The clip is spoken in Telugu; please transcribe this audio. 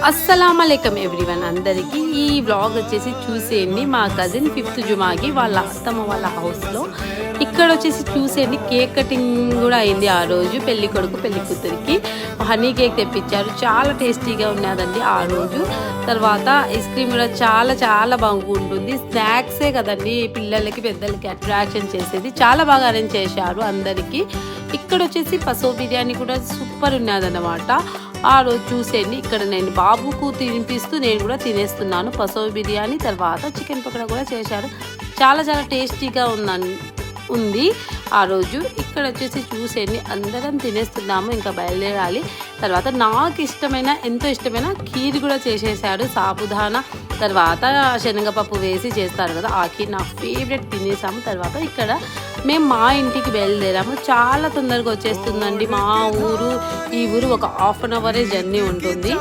అస్సలాముఅలైకుం ఎవ్రీవన్ అందరికీ ఈ వ్లాగ్ వచ్చేసి చూసేయండి. మా కజిన్ 5th జుమాకి వాళ్ళ అత్తమ్మ వాళ్ళ హౌస్లో ఇక్కడ వచ్చేసి చూసేయండి. కేక్ కటింగ్ కూడా అయింది ఆ రోజు. పెళ్లి కొడుకు పెళ్లి కూతురికి హనీ కేక్ తెప్పించారు. చాలా టేస్టీగా ఉన్నదండి ఆ రోజు. తర్వాత ఐస్ క్రీమ్ కూడా చాలా చాలా బాగుంటుంది. స్నాక్సే కదండి పిల్లలకి పెద్దలకి అట్రాక్షన్ చేసేది. చాలా బాగా అరేంజ్ చేశారు అందరికీ. ఇక్కడ వచ్చేసి పసో బిర్యానీ కూడా సూపర్ ఉన్నదన్నమాట. ఆ రోజు చూసేయండి. ఇక్కడ నేను బాబుకు తినిపిస్తూ నేను కూడా తినేస్తున్నాను పసో బిర్యానీ. తర్వాత చికెన్ పకోడా కూడా చేశారు. చాలా చాలా టేస్టీగా ఉంది ఆ రోజు. ఇక్కడ వచ్చేసి చూసేయండి అందరం తినేస్తున్నాము. ఇంకా బయలుదేరాలి. తర్వాత నాకు ఇష్టమైన ఎంతో ఇష్టమైన ఖీర్ కూడా చేసేసాడు. సాబుదానా తర్వాత శనగపప్పు వేసి చేస్తారు కదా, ఆ ఖీర్ నా ఫేవరెట్. తినేసాము. తర్వాత ఇక్కడ మేము మా ఇంటికి బయలుదేరాము. చాలా తొందరగా వచ్చేస్తుందండి మా ఊరు. ఈ ఊరు ఒక హాఫ్ అన్ అవరే జర్నీ ఉంటుంది.